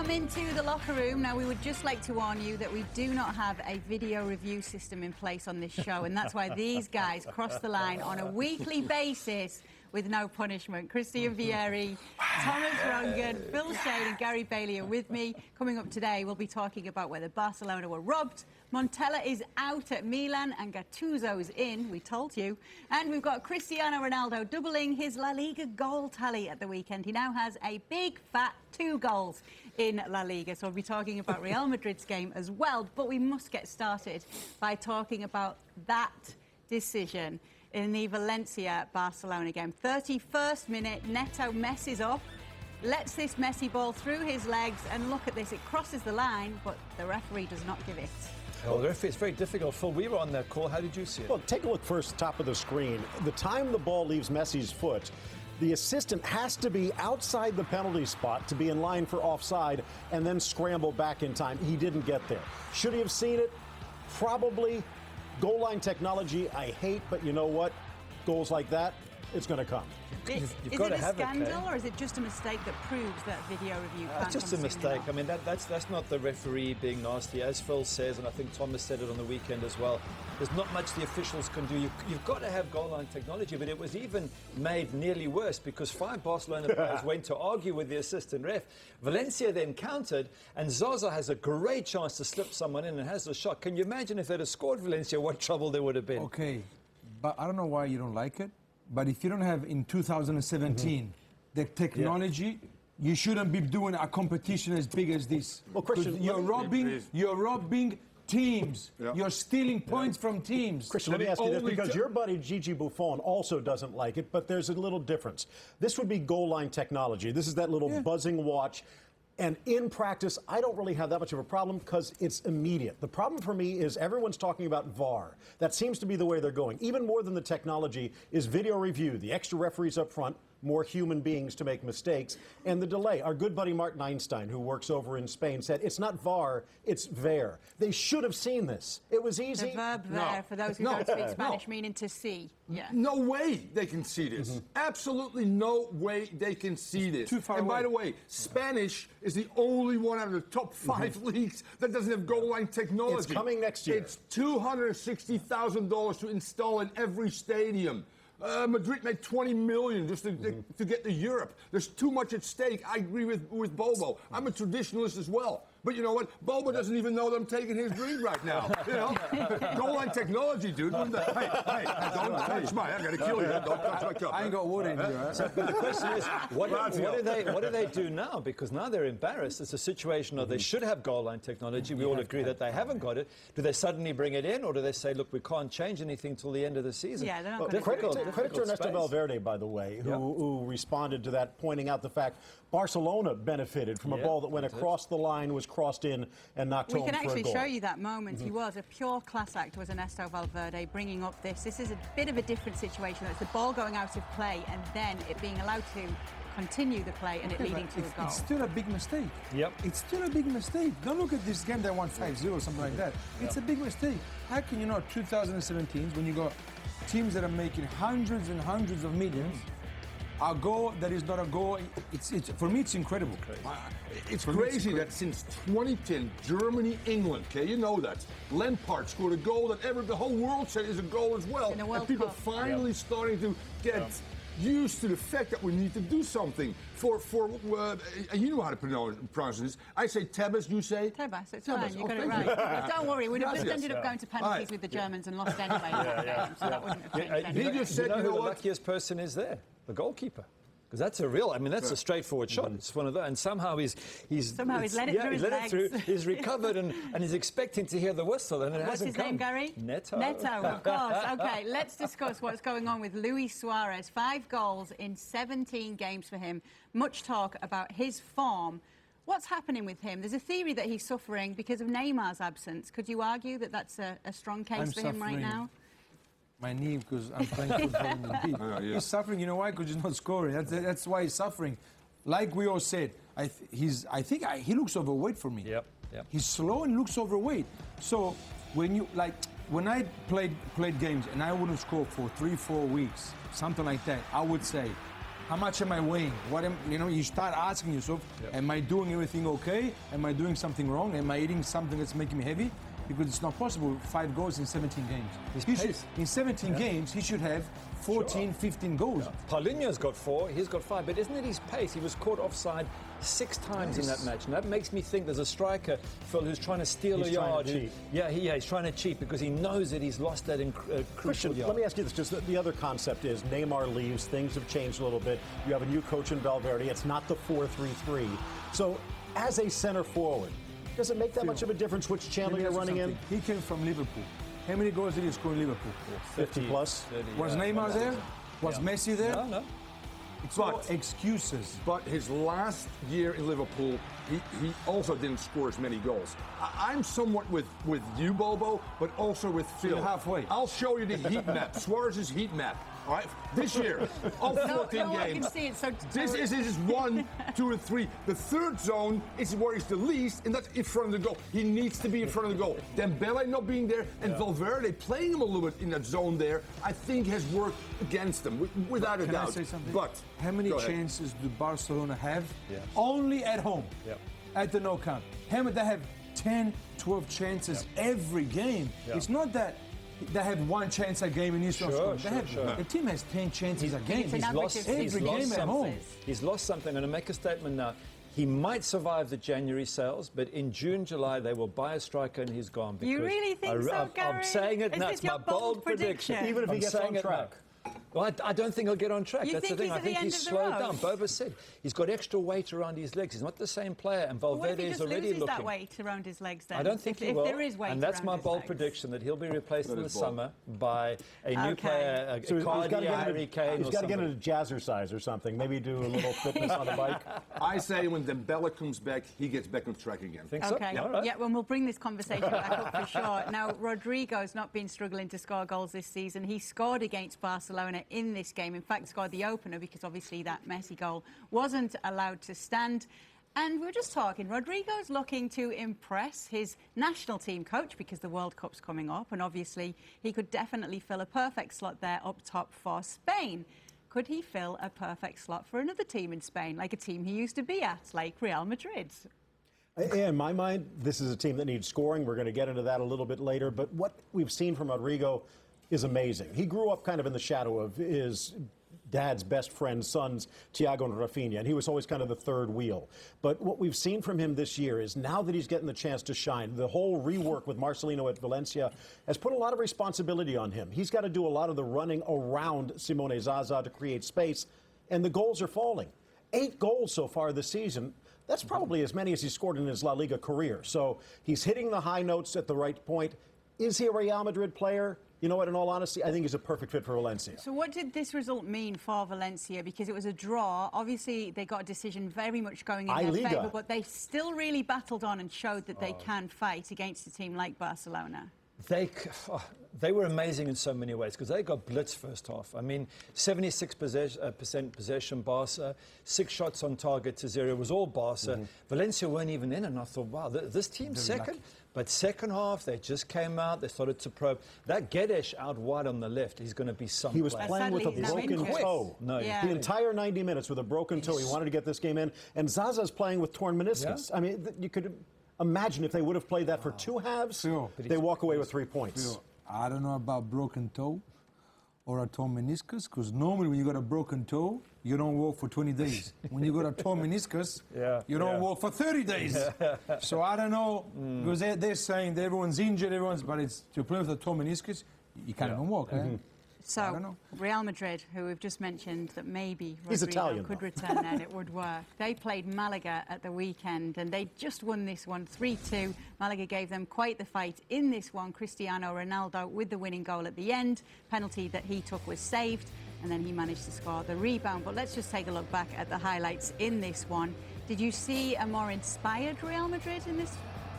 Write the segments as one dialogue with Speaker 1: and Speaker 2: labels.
Speaker 1: Welcome into the locker room. Now, we would just like to warn you that we do not have a video review system in place on this show, and that's why these guys cross the line on a weekly basis with no punishment. Christian Vieri, Thomas Rongen, Phil Shane and Gary Bailey are with me. Coming up today, we'll be talking about whether Barcelona were robbed. Montella is out at Milan and Gattuso's in, we told you. And we've got Cristiano Ronaldo doubling his La Liga goal tally at the weekend. He now has a big, fat 2 goals in La Liga. So we'll be talking about Real Madrid's game as well. But we must get started by talking about that decision in the Valencia-Barcelona game. 31st minute, Neto messes up, lets this messy ball through his legs, and look at this, it crosses the line, but the referee does not give it.
Speaker 2: Well, the referee, it's very difficult. Phil, we were on that call. How did you see it?
Speaker 3: Well, take a look first, top of the screen. The time the ball leaves Messi's foot, the assistant has to be outside the penalty spot to be in line for offside and then scramble back in time. He didn't get there. Should he have seen it? Probably. Goal line technology, I hate, but you know what? Goals like that, it's going to come.
Speaker 1: Is it a scandal, or is it just a mistake that proves that video review can't
Speaker 2: It's just a mistake. I mean, that's not the referee being nasty. As Phil says, and I think Thomas said it on the weekend as well, there's not much the officials can do. You've got to have goal line technology, but it was even made nearly worse because 5 Barcelona players went to argue with the assistant ref. Valencia then countered, and Zaza has a great chance to slip someone in and has the shot. Can you imagine if they'd have scored Valencia, what trouble there would have been?
Speaker 4: Okay, but I don't know why you don't like it. But if you don't have in 2017 the technology, you shouldn't be doing a competition as big as this.
Speaker 3: Well, Christian,
Speaker 4: you're robbing teams. Yeah. You're stealing points from teams.
Speaker 3: Christian, let me ask you this, because your buddy Gigi Buffon also doesn't like it, but there's a little difference. This would be goal line technology. This is that little buzzing watch. And in practice, I don't really have that much of a problem because it's immediate. The problem for me is everyone's talking about VAR. That seems to be the way they're going. Even more than the technology is video review, the extra referees up front, more human beings to make mistakes, and the delay. Our good buddy Martin Einstein, who works over in Spain, said it's not VAR, it's VAR. They should have seen this. It was easy.
Speaker 1: The verb VAR, for those who don't speak Spanish, meaning to see. Yeah.
Speaker 5: No way they can see this. Absolutely no way they can see this.
Speaker 4: Too far
Speaker 5: and
Speaker 4: away.
Speaker 5: by the way, Spanish is the only one out of the top 5 leagues that doesn't have goal line technology.
Speaker 3: It's coming next year.
Speaker 5: It's $260,000 to install in every stadium. Madrid made $20 million just to get to Europe. There's too much at stake. I agree with Bobo. I'm a traditionalist as well. But you know what? Bobo doesn't even know that I'm taking his drink right now. You know, goal line technology, dude. Hey, don't touch mine. I'm gonna kill you. Don't touch my cup.
Speaker 4: I ain't got water in here. Right?
Speaker 2: So, but the question is, what do they do now? Because now they're embarrassed. It's a situation of they should have goal line technology. We all agree that they haven't got it. Do they suddenly bring it in, or do they say, look, we can't change anything till the end of the season?
Speaker 1: Yeah, they're not going
Speaker 3: Credit to Ernesto Valverde, by the way, who responded to that, pointing out the fact Barcelona benefited from a ball that went across the line, was crossed in, and knocked home for a goal.
Speaker 1: We can actually show you that moment. He was a pure class act, was Ernesto Valverde, bringing up this. This is a bit of a different situation. It's the ball going out of play and then it being allowed to continue the play and it leading to a goal.
Speaker 4: It's still a big mistake. Yep. It's still a big mistake. Don't look at this game that won 5-0 or something like that. It's a big mistake. How can you not 2017 when you got teams that are making hundreds and hundreds of millions, a goal that is not a goal? It's for me, it's incredible.
Speaker 5: It's crazy that since 2010, Germany, England, okay, you know that, Lampard scored a goal that the whole world said is a goal as well. And people are finally starting to get used to the fact that we need to do something you know how to pronounce this. I say Tebas, you say?
Speaker 1: Tebas, it's fine, you got it right. But don't worry, we'd have just ended up going to penalties with the Germans and lost anyway in that game, so that wouldn't have changed anything.
Speaker 2: He just said, you know who the luckiest person is there? The goalkeeper. Because that's a real, I mean, that's a straightforward shot. It's one of those, and somehow he's
Speaker 1: let it through his legs.
Speaker 2: He's recovered and he's expecting to hear the whistle, and it hasn't come.
Speaker 1: What's his name, Gary?
Speaker 2: Neto.
Speaker 1: Neto, of course. Okay, let's discuss what's going on with Luis Suarez. 5 goals in 17 games for him. Much talk about his form. What's happening with him? There's a theory that he's suffering because of Neymar's absence. Could you argue that that's a strong case for him right now?
Speaker 4: My knee, because I'm playing football in the beat. He's suffering, you know why? Because he's not scoring. That's why he's suffering. Like we all said, I think he looks overweight for me.
Speaker 2: Yep.
Speaker 4: He's slow and looks overweight. So when I played games and I wouldn't score for 3-4 weeks, something like that, I would say, how much am I weighing? You start asking yourself, am I doing everything okay? Am I doing something wrong? Am I eating something that's making me heavy? Because it's not possible, 5 goals in 17 games. In 17 games, he should have 14, 15 goals.
Speaker 2: Paulinho's got 4, he's got 5, but isn't it his pace? He was caught offside 6 times in that match, and that makes me think there's a striker, Phil, who's trying to steal a yard. He's trying to cheat because he knows that he's lost that crucial yard.
Speaker 3: Let me ask you this, just the other concept is Neymar leaves, things have changed a little bit. You have a new coach in Valverde, it's not the 4-3-3. So, as a center forward, does it make that much of a difference which channel you're running in?
Speaker 4: He came from Liverpool. How many goals did he score in Liverpool?
Speaker 3: 50 plus.
Speaker 2: 30,
Speaker 4: was Neymar there? Was Messi there?
Speaker 2: No.
Speaker 4: It's all excuses.
Speaker 5: But his last year in Liverpool, he also didn't score as many goals. I'm somewhat with you, Bobo, but also with Phil.
Speaker 4: You're halfway.
Speaker 5: I'll show you the heat map, Suarez's heat map. All right, this year, all 14
Speaker 1: no,
Speaker 5: games.
Speaker 1: I can see it, so
Speaker 5: This is 1, 2, and 3. The third zone is where he's the least, and that's in front of the goal. He needs to be in front of the goal. Dembele not being there, and Valverde playing him a little bit in that zone there, I think has worked against him, without a doubt.
Speaker 4: Can I say something?
Speaker 5: But
Speaker 4: how many chances do Barcelona have? Only at home, at the No Camp. How many? They have 10, 12 chances every game. It's not that they have 1 chance a game in Israel. The team has 10 chances a game.
Speaker 1: He's lost
Speaker 4: every game at home.
Speaker 2: He's lost something. I'm going to make a statement now. He might survive the January sales, but in June, July, they will buy a striker and he's gone.
Speaker 1: You really think so, Gary?
Speaker 2: I'm saying it now. It's my bold prediction.
Speaker 3: Even if he gets on track.
Speaker 2: Well, I don't think he'll get on track. That's the thing. I think he's slowed down.
Speaker 1: Road?
Speaker 2: Boba said he's got extra weight around his legs. He's not the same player, and Valverde is already looking.
Speaker 1: That weight around his legs, then?
Speaker 2: I don't think he
Speaker 1: will. If there is weight,
Speaker 2: and that's
Speaker 1: around
Speaker 2: my
Speaker 1: his
Speaker 2: bold
Speaker 1: legs.
Speaker 2: prediction that he'll be replaced in the summer by a new player,
Speaker 3: So
Speaker 2: Harry Kane.
Speaker 3: He's got to get into jazzercise or something. Maybe do a little fitness on the bike.
Speaker 5: I say when Dembele comes back, he gets back on track again.
Speaker 2: Think so?
Speaker 1: Okay.
Speaker 2: Right.
Speaker 1: Yeah, well, we'll bring this conversation back up for sure. Now, Rodrigo's not been struggling to score goals this season. He scored against Barcelona in this game. In fact, scored the opener because obviously that Messi goal wasn't allowed to stand. And we were just talking, Rodrigo's looking to impress his national team coach because the World Cup's coming up, and obviously he could definitely fill a perfect slot there up top for Spain. Could he fill a perfect slot for another team in Spain, like a team he used to be at, like Real Madrid?
Speaker 3: In my mind, this is a team that needs scoring. We're going to get into that a little bit later. But what we've seen from Rodrigo is amazing. He grew up kind of in the shadow of his dad's best friend's sons, Thiago and Rafinha, and he was always kind of the third wheel. But what we've seen from him this year is now that he's getting the chance to shine, the whole rework with Marcelino at Valencia has put a lot of responsibility on him. He's got to do a lot of the running around Simone Zaza to create space, and the goals are falling. 8 goals so far this season. That's probably as many as he scored in his La Liga career. So he's hitting the high notes at the right point. Is he a Real Madrid player? You know what, in all honesty, I think he's a perfect fit for Valencia.
Speaker 1: So what did this result mean for Valencia? Because it was a draw. Obviously, they got a decision very much going in their favour, but they still really battled on and showed that they can fight against a team like Barcelona.
Speaker 2: They were amazing in so many ways because they got blitzed first half. I mean, 76% possession, Barca, 6 shots on target to 0. It was all Barca. Valencia weren't even in, and I thought, wow, this team's second. Lucky. But second half, they just came out. They started to probe. That Guedes out wide on the left, he's going to be some
Speaker 3: He was
Speaker 2: player.
Speaker 3: playing with a broken toe. The entire 90 minutes with a broken toe. He wanted to get this game in. And Zaza's playing with torn meniscus. I mean, you could imagine if they would have played that for 2 halves, they walk away with 3 points.
Speaker 4: I don't know about broken toe or a torn meniscus, because normally when you got a broken toe, you don't walk for 20 days. When you got a torn meniscus, you don't walk for 30 days. So I don't know, because they're saying that everyone's injured, but it's to play with a torn meniscus, you can't even walk.
Speaker 1: So, Real Madrid, who we've just mentioned that maybe
Speaker 3: He's
Speaker 1: Rodrigo
Speaker 3: Italian,
Speaker 1: could return and it would work. They played Malaga at the weekend and they just won this one 3-2. Malaga gave them quite the fight in this one. Cristiano Ronaldo with the winning goal at the end. Penalty that he took was saved and then he managed to score the rebound. But let's just take a look back at the highlights in this one. Did you see a more inspired Real Madrid in this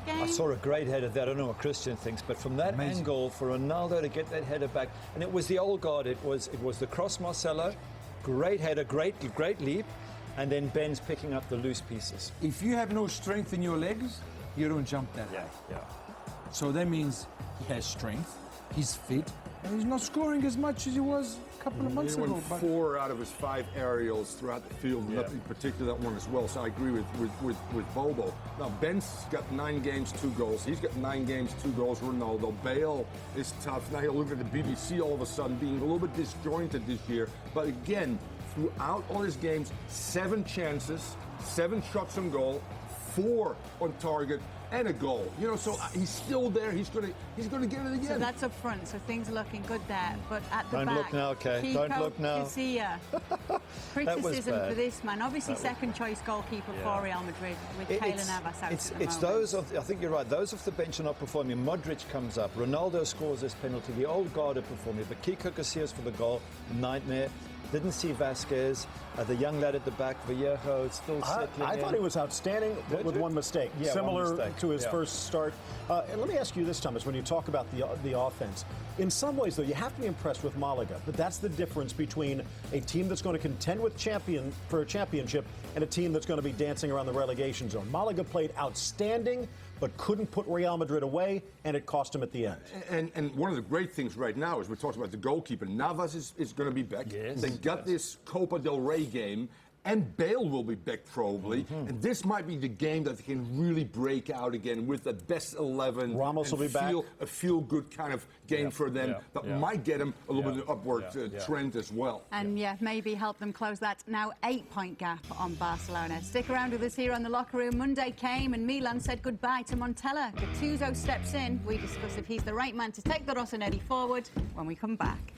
Speaker 1: game?
Speaker 2: I saw a great header there. I don't know what Christian thinks, but from that angle, for Ronaldo to get that header back, and it was the old guard. It was the cross Marcelo, great header, great leap, and then Ben's picking up the loose pieces.
Speaker 4: If you have no strength in your legs, you don't jump that high. So that means he has strength, he's fit, And he's not scoring as much as he was a couple of months
Speaker 5: He
Speaker 4: ago.
Speaker 5: won
Speaker 4: But
Speaker 5: 4 out of his 5 aerials throughout the field, nothing particular that one as well. So I agree with Bobo. Now Ben's got 9 games, 2 goals. He's got 9 games, 2 goals. Ronaldo. Bale is tough. Now he'll look at the BBC all of a sudden being a little bit disjointed this year. But again, throughout all his games, 7 chances, 7 shots on goal, 4 on target, and a goal. You know, so he's still there. He's gonna get it again.
Speaker 1: So that's up front. So things are looking good there. But at the
Speaker 2: Don't
Speaker 1: back,
Speaker 2: look now, Kay. Don't look now.
Speaker 1: Casillas. Criticism for this man. Obviously, second choice goalkeeper for Real Madrid with Keylor Navas out at the
Speaker 2: It's
Speaker 1: moment.
Speaker 2: those of, I think you're right, those of the bench are not performing. Modric comes up, Ronaldo scores this penalty, the old guard are performing, but Kiko Casillas for the goal, nightmare. Didn't see Vasquez, the young lad at the back, Vallejo, still settling
Speaker 3: I thought he was outstanding with one mistake,
Speaker 2: Yeah,
Speaker 3: similar
Speaker 2: one mistake.
Speaker 3: to his first start. And let me ask you this, Thomas, when you talk about the offense, in some ways, though, you have to be impressed with Malaga, but that's the difference between a team that's going to contend with for a championship and a team that's going to be dancing around the relegation zone. Malaga played outstanding, but couldn't put Real Madrid away, and it cost him at the end.
Speaker 5: And one of the great things right now is we're talking about the goalkeeper. Navas is going to be back.
Speaker 2: Yes.
Speaker 5: They got this Copa del Rey game, and Bale will be back probably. And this might be the game that they can really break out again with the best 11.
Speaker 3: Ramos
Speaker 5: and
Speaker 3: will be back.
Speaker 5: A feel-good kind of game for them that might get them a little bit of an upward trend as well.
Speaker 1: And maybe help them close that now 8-point gap on Barcelona. Stick around with us here on The Locker Room. Monday came and Milan said goodbye to Montella. Gattuso steps in. We discuss if he's the right man to take the Rossoneri forward when we come back.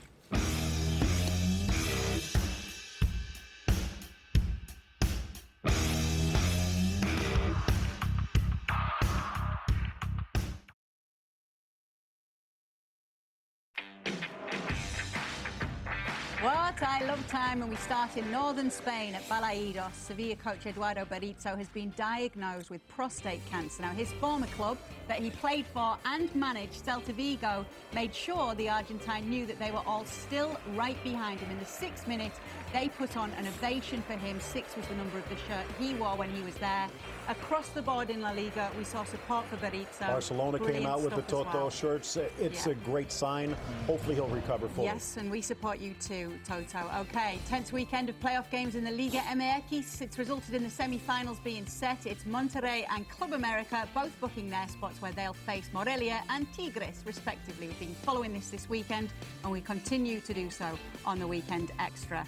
Speaker 1: What I love time, and we start in northern Spain at Balaidos. Sevilla coach Eduardo Berizzo has been diagnosed with prostate cancer. Now, his former club that he played for and managed, Celta Vigo, made sure the Argentine knew that they were all still right behind him. In the 6th minute, they put on an ovation for him. 6 was the number of the shirt he wore when he was there. Across the board in LaLiga, we saw support for Berizzo.
Speaker 3: Barcelona came out with the Toto shirts. It's a great sign. Hopefully he'll recover fully.
Speaker 1: Yes, and we support you too, Toto. OK, 10th weekend of playoff games in the Liga MX. It's resulted in the semi-finals being set. It's Monterrey and Club America, both booking their spots where they'll face Morelia and Tigres, respectively. We've been following this weekend, and we continue to do so on the Weekend Extra.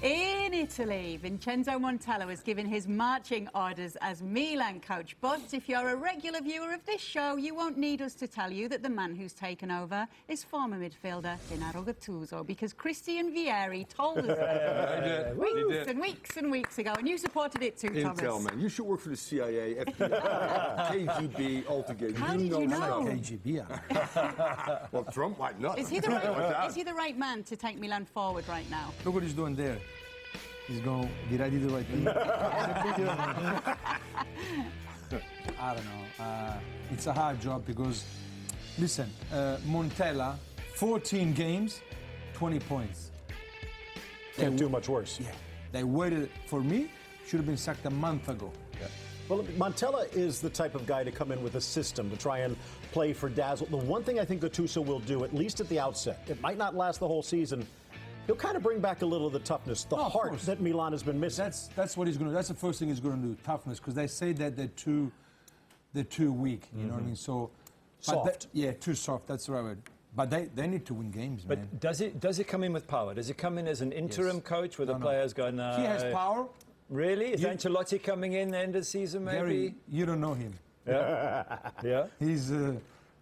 Speaker 1: In Italy, Vincenzo Montella was given his marching orders as Milan coach. But if you're a regular viewer of this show, you won't need us to tell you that the man who's taken over is former midfielder Gennaro Gattuso, because Christian Vieri told us that weeks and weeks ago, and you supported it too, Thomas.
Speaker 5: Intel, man. You should work for the CIA, FBI, KGB altogether.
Speaker 1: How did you know?
Speaker 4: KGB.
Speaker 5: Well, Trump might not.
Speaker 1: Is he the right man to take Milan forward right now?
Speaker 4: look what he's doing there. He's going, did I do the right thing? I don't know. It's a hard job because, listen, Montella, 14 games, 20 points.
Speaker 3: Can't do much worse.
Speaker 4: Yeah. They waited for me, should have been sacked a month ago.
Speaker 3: Well, Montella is the type of guy to come in with a system to try and play for dazzle. The one thing I think Gattuso will do, at least at the outset, it might not last the whole season, he'll kind of bring back a little of the toughness, the heart that Milan has been missing.
Speaker 4: That's what he's going to do. That's the first thing he's going to do, toughness, because they say that they're too weak, you know what I mean? So
Speaker 3: soft.
Speaker 4: Too soft, that's the right word. But they need to win games, man.
Speaker 2: But does he come in with power? Does he come in as an interim coach where the players go, no?
Speaker 4: He has power.
Speaker 2: Really? Is Ancelotti coming in the end of the season, maybe?
Speaker 4: Gary, you don't know him.
Speaker 2: Yeah. Yeah.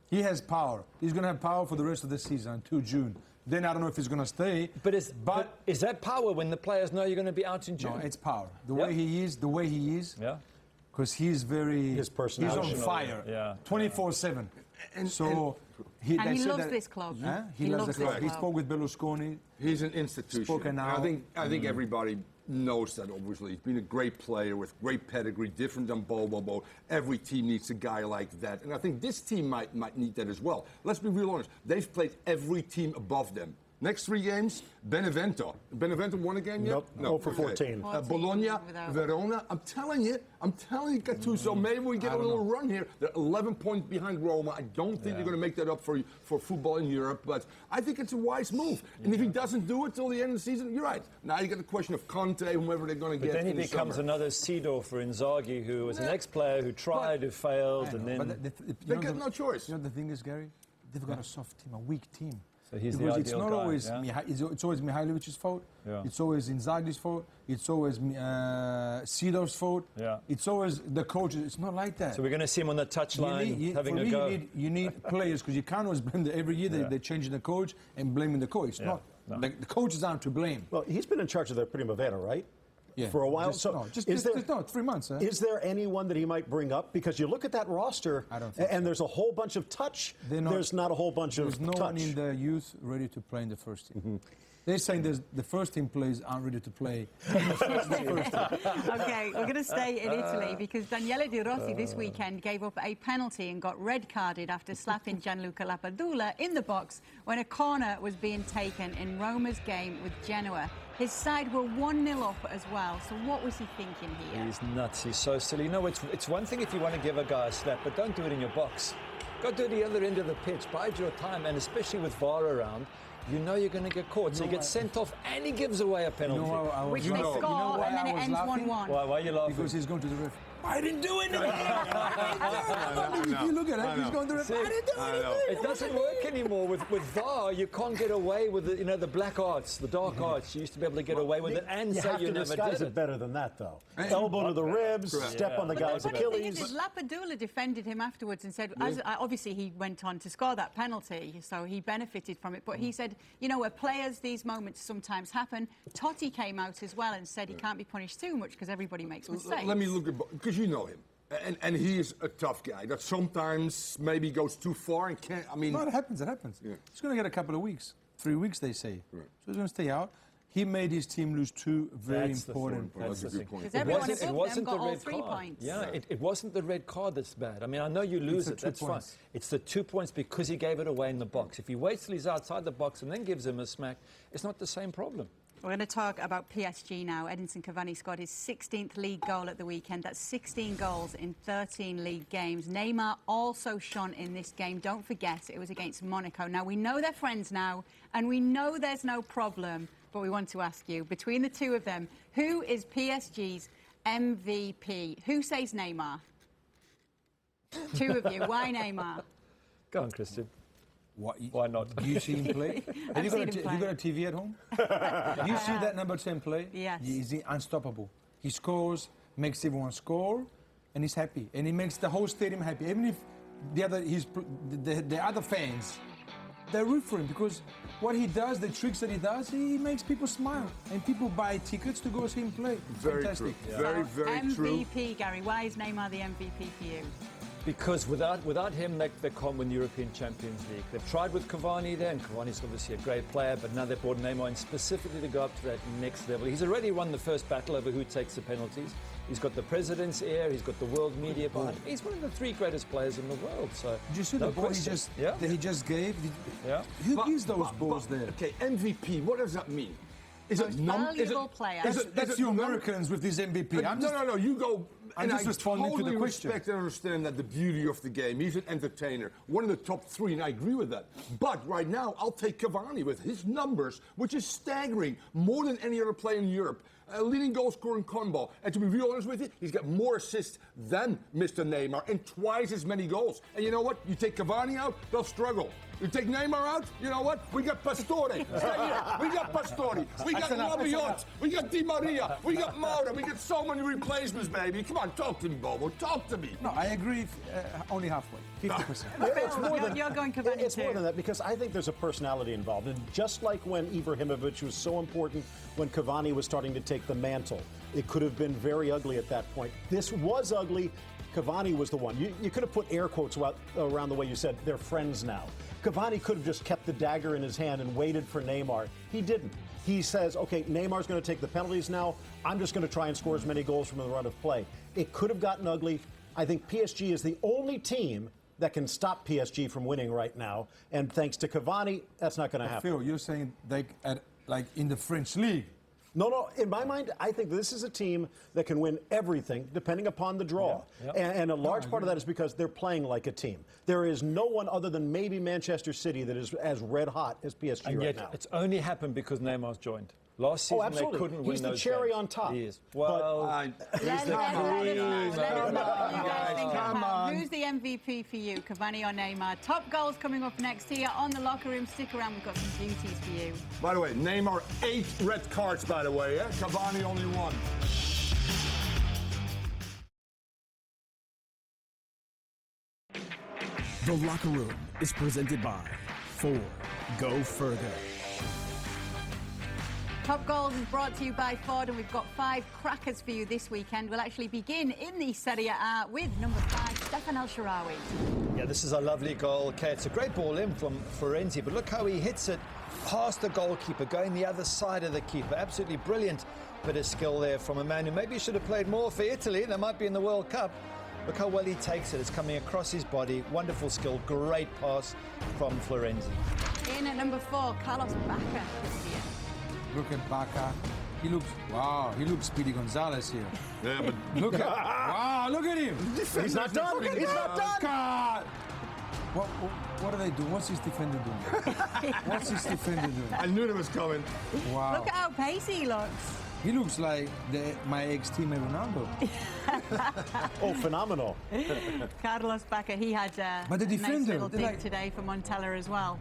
Speaker 4: He has power. He's going to have power for the rest of the season until June. Then I don't know if he's going to stay.
Speaker 2: But is that power when the players know you're going to be out in June?
Speaker 4: No, it's power. The way he is.
Speaker 2: Yeah.
Speaker 4: Because he's
Speaker 3: His personality.
Speaker 4: He's on fire.
Speaker 2: Yeah.
Speaker 4: 24/7. He
Speaker 1: loves this club.
Speaker 4: He loves the club. He spoke with Berlusconi.
Speaker 5: He's an institution.
Speaker 4: Spoken out.
Speaker 5: I think everybody knows that, obviously. He's been a great player with great pedigree, different than Bobo. Every team needs a guy like that. And I think this team might need that as well. Let's be real honest. They've played every team above them. Next 3 games, Benevento. Benevento won a game yet?
Speaker 3: Nope. No, for 14.
Speaker 5: Bologna, Verona. I'm telling you, Gattuso, maybe we get a little run here. They're 11 points behind Roma. I don't think they're going to make that up for football in Europe, but I think it's a wise move. And if he doesn't do it till the end of the season, you're right. Now you got the question of Conte, whoever they're going to get.
Speaker 2: But then he becomes another Seedorf for Inzaghi, who was an ex-player who tried, who failed, and then
Speaker 5: they got no choice.
Speaker 4: You know the thing is, Gary, they've got a soft team, a weak team.
Speaker 2: So he's
Speaker 4: because
Speaker 2: the
Speaker 4: it's
Speaker 2: ideal
Speaker 4: not
Speaker 2: guy,
Speaker 4: always it's always Mihailovic's fault.
Speaker 2: Yeah.
Speaker 4: It's always Inzaghi's fault. It's always Seedorf's fault.
Speaker 2: Yeah.
Speaker 4: It's always the coaches. It's not like that.
Speaker 2: So we're going to see him on the touchline having a go.
Speaker 4: You need players, because you can't always blame them. Every year they're changing the coach and blaming the coach. It's not. The coaches aren't to blame.
Speaker 3: Well, he's been in charge of the Primavera, right?
Speaker 4: Yeah.
Speaker 3: For a while.
Speaker 4: Just 3 months.
Speaker 3: Is there anyone that he might bring up? Because you look at that roster,
Speaker 4: I don't think
Speaker 3: and there's a whole bunch of touch. There's not a whole bunch of touch.
Speaker 4: There's no one in the youth ready to play in the first team. They're saying the first team players aren't ready to play.
Speaker 1: Okay, we're going to stay in Italy because Daniele De Rossi this weekend gave up a penalty and got red carded after slapping Gianluca Lapadula in the box when a corner was being taken in Roma's game with Genoa. His side were 1-0 up as well, so what was he thinking here?
Speaker 2: He's nuts. He's so silly. You know, it's one thing if you want to give a guy a slap, but don't do it in your box. Go to the other end of the pitch. Bide your time, and especially with VAR around, you know you're going to get caught. So he gets sent off, and he gives away a penalty.
Speaker 1: Which they score, and then it ends 1-1.
Speaker 2: Why are you laughing?
Speaker 4: Because he's going to the ref. I didn't do anything.
Speaker 5: If
Speaker 4: you look at it, he's going to the ref. I didn't do anything.
Speaker 2: It doesn't work anymore. With VAR, you can't get away with the black arts, the dark arts. You used to be able to get away with it and say you never did
Speaker 3: it better than that, though. Elbow to the ribs, step on the guy's Achilles.
Speaker 1: Lapadula defended him afterwards and said, obviously he went on to score that penalty, so he benefited from it. But he said, you know, where players, these moments sometimes happen. Totti came out as well and said he can't be punished too much because everybody makes mistakes.
Speaker 5: Let me look at, because you know him. And he is a tough guy that sometimes maybe goes too far and can't. I mean,
Speaker 4: no, it happens. Yeah. He's going to get a couple of weeks, 3 weeks, they say. Right. So he's going to stay out. He made his team lose 2 very important points.
Speaker 5: That's a good point.
Speaker 1: Because everyone above them got all 3 points.
Speaker 2: Yeah, it wasn't the red card that's bad. I mean, I know you lose it, that's fine. It's the 2 points because he gave it away in the box. If he waits till he's outside the box and then gives him a smack, it's not the same problem.
Speaker 1: We're going to talk about PSG now. Edinson Cavani scored his 16th league goal at the weekend. That's 16 goals in 13 league games. Neymar also shone in this game. Don't forget, it was against Monaco. Now, we know they're friends now, and we know there's no problem, but we want to ask you, between the two of them, who is PSG's MVP? Who says Neymar? Two of you. Why Neymar?
Speaker 2: Go on, Christian.
Speaker 4: Why not? Do you see him play? Have you got a TV at home? Do you see that number 10 play?
Speaker 1: Yes.
Speaker 4: He's unstoppable. He scores, makes everyone score, and he's happy. And he makes the whole stadium happy. Even if the other fans, they root for him because what he does, the tricks that he does, he makes people smile. And people buy tickets to go see him play.
Speaker 5: Very
Speaker 4: Fantastic.
Speaker 5: true. Very, very true.
Speaker 1: MVP, Gary. Why is Neymar the MVP for you?
Speaker 2: Because without him, they can't win the European Champions League. They've tried with Cavani there, and Cavani's obviously a great player, but now they've brought Neymar in specifically to go up to that next level. He's already won the first battle over who takes the penalties. He's got the president's ear, he's got the world media behind him. He's one of the 3 greatest players in the world. So
Speaker 4: did you see the ball that he just gave? Who gives those balls there?
Speaker 5: Okay, MVP, what does that mean? Is
Speaker 1: Most valuable player.
Speaker 4: That's you Americans with this MVP.
Speaker 5: No, you go.
Speaker 4: I'm just responding
Speaker 5: totally
Speaker 4: to the question.
Speaker 5: Respect and understand that the beauty of the game. He's an entertainer, one of the top 3, and I agree with that. But right now, I'll take Cavani with his numbers, which is staggering, more than any other player in Europe. Leading goal scorer in combo. And to be real honest with you, he's got more assists than Mr. Neymar and twice as many goals. And you know what? You take Cavani out, they'll struggle. You take Neymar out, you know what? We got Pastore. Stay here. We got Pastore. We got Rabiot. We got Di Maria. We got Maura. We got so many replacements, baby. Come on, talk to me, Bobo. Talk to me.
Speaker 4: No, I agree only halfway. 50%.
Speaker 1: You're going Cavani
Speaker 3: It's more than that because I think there's a personality involved. And just like when Ibrahimovic was so important when Cavani was starting to take the mantle, it could have been very ugly at that point. This was ugly. Cavani was the one. You could have put air quotes around the way you said they're friends now. Cavani could have just kept the dagger in his hand and waited for Neymar. He didn't. He says, okay, Neymar's going to take the penalties now. I'm just going to try and score as many goals from the run of play. It could have gotten ugly. I think PSG is the only team that can stop PSG from winning right now. And thanks to Cavani, that's not going to happen.
Speaker 4: Phil, you're saying like in the French league.
Speaker 3: No. In my mind, I think this is a team that can win everything, depending upon the draw. And a large part of that is because they're playing like a team. There is no one other than maybe Manchester City that is as red hot as PSG
Speaker 2: And
Speaker 3: right
Speaker 2: yet,
Speaker 3: now.
Speaker 2: it's only happened because Neymar's joined. Last season, they couldn't win
Speaker 3: He's the
Speaker 2: those
Speaker 3: cherry
Speaker 2: games.
Speaker 3: on top.
Speaker 2: He is. Well,
Speaker 1: Who's the MVP for you, Cavani or Neymar? Top goals coming up next here on the Locker Room. Stick around, we've got some beauties for you.
Speaker 5: By the way, Neymar 8 red cards, by the way, yeah? Cavani only 1.
Speaker 6: The Locker Room is presented by Ford. Go further.
Speaker 1: Top Goals is brought to you by Ford, and we've got 5 crackers for you this weekend. We'll actually begin in the Serie A with number 5, Stefan El Shaarawy.
Speaker 2: yeah, this is a lovely goal. Okay, it's a great ball in from Florenzi, but look how he hits it past the goalkeeper, going the other side of the keeper. Absolutely brilliant bit of skill there from a man who maybe should have played more for Italy. They might be in the World Cup. Look how well he takes it. It's coming across his body. Wonderful skill. Great pass from Florenzi.
Speaker 1: In at number 4, Carlos Barca.
Speaker 4: Look at Barca. He looks Speedy Gonzalez here.
Speaker 5: Yeah, but
Speaker 4: Look at him.
Speaker 3: He's not done. He's not done.
Speaker 4: God. What are they doing? What's his defender doing?
Speaker 5: I knew it was coming.
Speaker 4: Wow.
Speaker 1: Look at how pacey he looks.
Speaker 4: He looks like my ex-teammate Ronaldo.
Speaker 3: Oh, phenomenal.
Speaker 1: Carlos Barca, he had
Speaker 4: But the
Speaker 1: a nice
Speaker 4: defender,
Speaker 1: little dig today for Montella as well.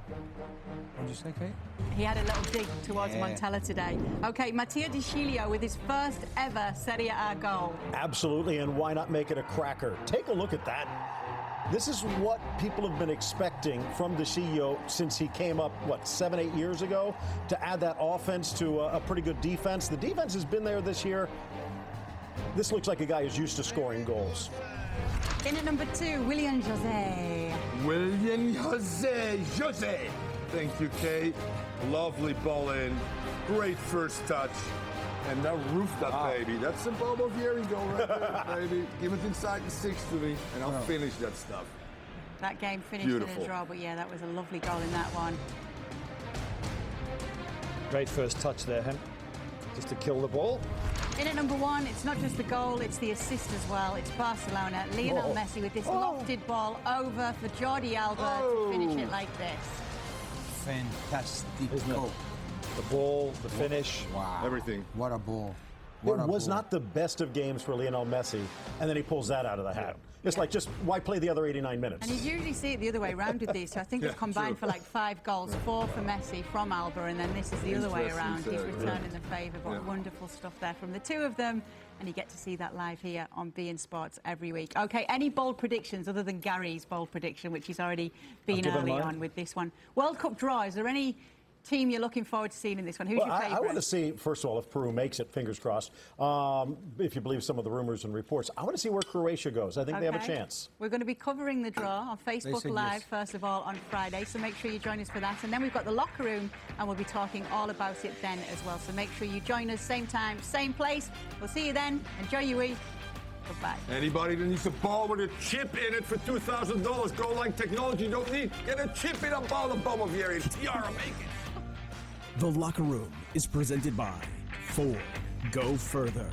Speaker 4: What'd you say, Kate?
Speaker 1: He had a little dig towards Montella today. Okay, Matteo Di Sciglio with his first ever Serie A goal.
Speaker 3: Absolutely, and why not make it a cracker? Take a look at that. This is what people have been expecting from De Sciglio since he came up, 7-8 years ago, to add that offense to a pretty good defense. The defense has been there this year. This looks like a guy who's used to scoring goals.
Speaker 1: In at number 2, William Jose.
Speaker 5: Jose. Thank you, Kate. Lovely ball in. Great first touch. And now roof that baby. That's a Bobo Vieri goal right there, baby. Give it inside the 6 to me, and I'll finish that stuff.
Speaker 1: That game finished in a draw, but yeah, that was a lovely goal in that one.
Speaker 2: Great first touch there, him. Just to kill the ball.
Speaker 1: In at number 1, it's not just the goal, it's the assist as well. It's Barcelona. Lionel Messi with this lofted ball over for Jordi Alba to finish it like this.
Speaker 4: Fantastic
Speaker 2: Isn't it?
Speaker 4: goal.
Speaker 2: The ball, the finish.
Speaker 4: Wow.
Speaker 5: Everything.
Speaker 4: What a ball.
Speaker 3: It was not the best of games for Lionel Messi, and then he pulls that out of the hat. It's like, just why play the other 89 minutes?
Speaker 1: And you usually see it the other way around with these. So I think they've combined for like 5 goals, 4 for Messi from Alba, and then this is the other way around. He's returning the favour. But wonderful stuff there from the 2 of them. And you get to see that live here on beIN Sports every week. OK, any bold predictions other than Gary's bold prediction, which he's already been early on with this one? World Cup draw, is there any team you're looking forward to seeing in this one? Who's your favourite?
Speaker 3: I want to see, first of all, if Peru makes it, fingers crossed. If you believe some of the rumors and reports, I want to see where Croatia goes. I think they have a chance.
Speaker 1: We're going to be covering the draw on Facebook Live, first of all, on Friday, so make sure you join us for that. And then we've got the Locker Room, and we'll be talking all about it then as well. So make sure you join us, same time, same place. We'll see you then. Enjoy your week. Goodbye.
Speaker 5: Anybody that needs a ball with a chip in it for $2,000, goal line technology you don't need. Get a chip in a ball of Bobo Vieri. Tiara, make it.
Speaker 6: The Locker Room is presented by Ford. Go further.